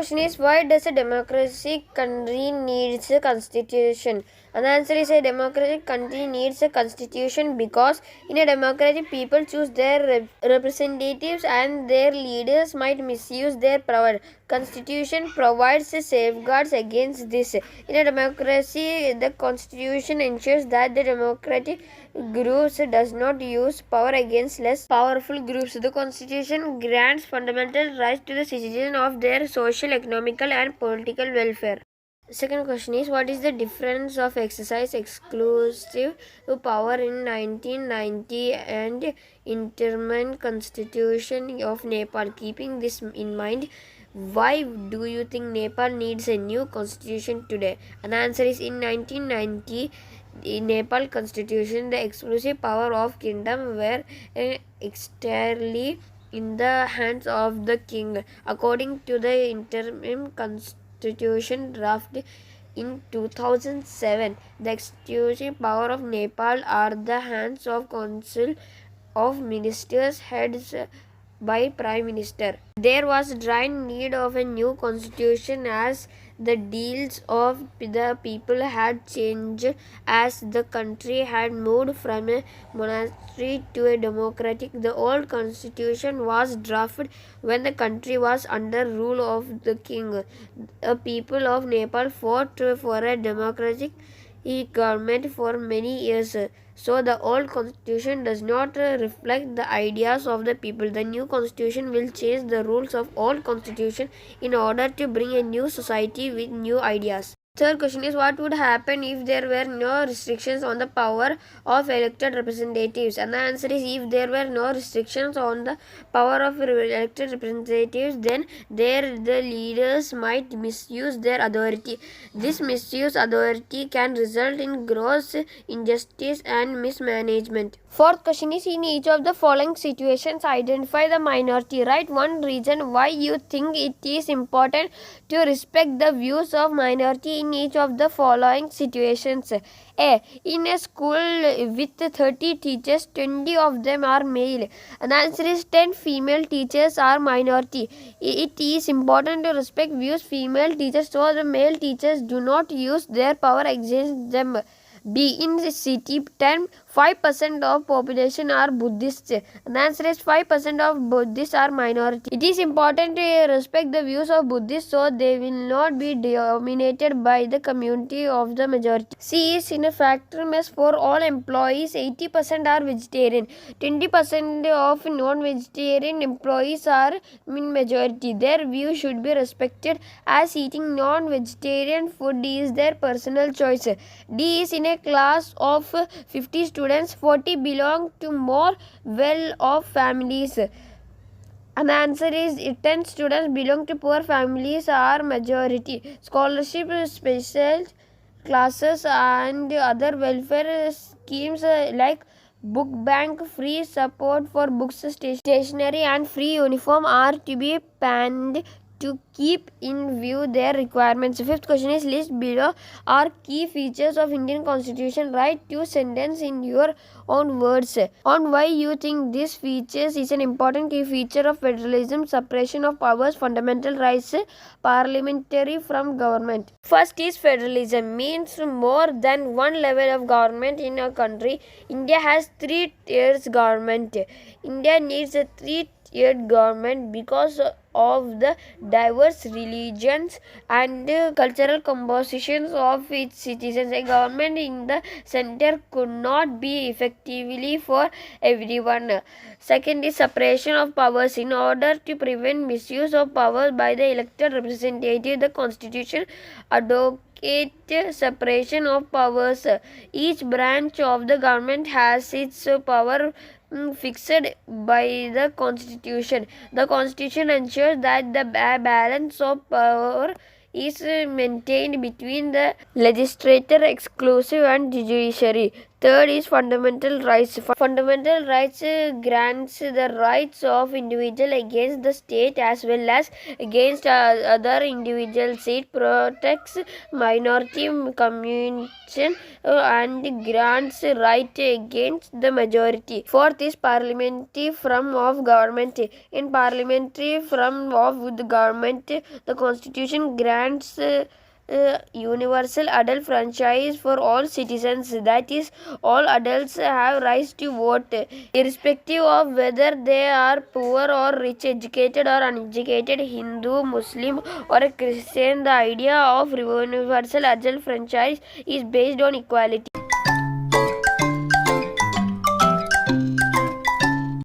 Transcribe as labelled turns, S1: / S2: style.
S1: question is, why does a democratic country needs a constitution? And the answer is, a democratic country needs a constitution because in a democracy people choose their representatives and their leaders might misuse their power. Constitution provides safeguards against this. In a democracy, the constitution ensures that the democratic groups does not use power against less powerful groups. The constitution grants fundamental rights to the citizens of their social, economical and political welfare. Second question is, what is the difference of exercise exclusive power in 1990 and interim constitution of Nepal? Keeping this in mind, why do you think Nepal needs a new constitution today? And the answer is, in 1990, in Nepal constitution, the exclusive power of kingdom were entirely in the hands of the king. According to the interim constitution draft in 2007, the exclusive power of Nepal are the hands of council of ministers heads by Prime Minister. There was dire need of a new constitution as the deals of the people had changed as the country had moved from a monarchy to a democratic. The old constitution was drafted when the country was under rule of the king. The people of Nepal fought for a democratic government for many years. So the old constitution does not reflect the ideas of the people. The new constitution will change the rules of old constitution in order to bring a new society with new ideas. Third question is, what would happen if there were no restrictions on the power of elected representatives? And the answer is, if there were no restrictions on the power of elected representatives, then the leaders might misuse their authority. This misuse authority can result in gross injustice and mismanagement. Fourth question is, in each of the following situations, identify the minority. Write one reason why you think it is important to respect the views of minority in each of the following situations. A. In a school with 30 teachers, 20 of them are male. And the answer is, 10 female teachers are minority. It is important to respect views female teachers so the male teachers do not use their power against them. B. In the city, 5% of population are Buddhists. The answer is, 5% of Buddhists are minority. It is important to respect the views of Buddhists so they will not be dominated by the community of the majority. C. Is in a factory mess for all employees, 80% are vegetarian. 20% of non-vegetarian employees are in majority. Their view should be respected as eating non-vegetarian food is their personal choice. D. Is in a class of 50 students, 40 belong to more well-off families. And the answer is, 10 students belong to poor families are majority. Scholarship, special classes and other welfare schemes like book bank, free support for books, stationery and free uniform are to be banned to keep in view their requirements. Fifth question is, list below are key features of Indian Constitution. Write 2 sentences in your own words on why you think this features is an important key feature of federalism, separation of powers, fundamental rights, parliamentary from government. First is, federalism means more than one level of government in a country. India has 3 tiers government. India needs a 3-tiered government because of the diverse religions and cultural compositions of its citizens. A government in the center could not be effectively for everyone. Second is, separation of powers. In order to prevent misuse of power by the elected representative, the Constitution advocates separation of powers. Each branch of the government has its power fixed by the Constitution. The Constitution ensures that the balance of power is maintained between the legislature, executive and judiciary. Third is fundamental rights. Fundamental rights grants the rights of individual against the state as well as against other individuals. It protects minority communication and grants right against the majority. Fourth is parliamentary form of government. In parliamentary form of the government, the constitution grants universal adult franchise for all citizens. That is, all adults have rights to vote, irrespective of whether they are poor or rich, educated or uneducated, Hindu, Muslim or a Christian. The idea of universal adult franchise is based on equality.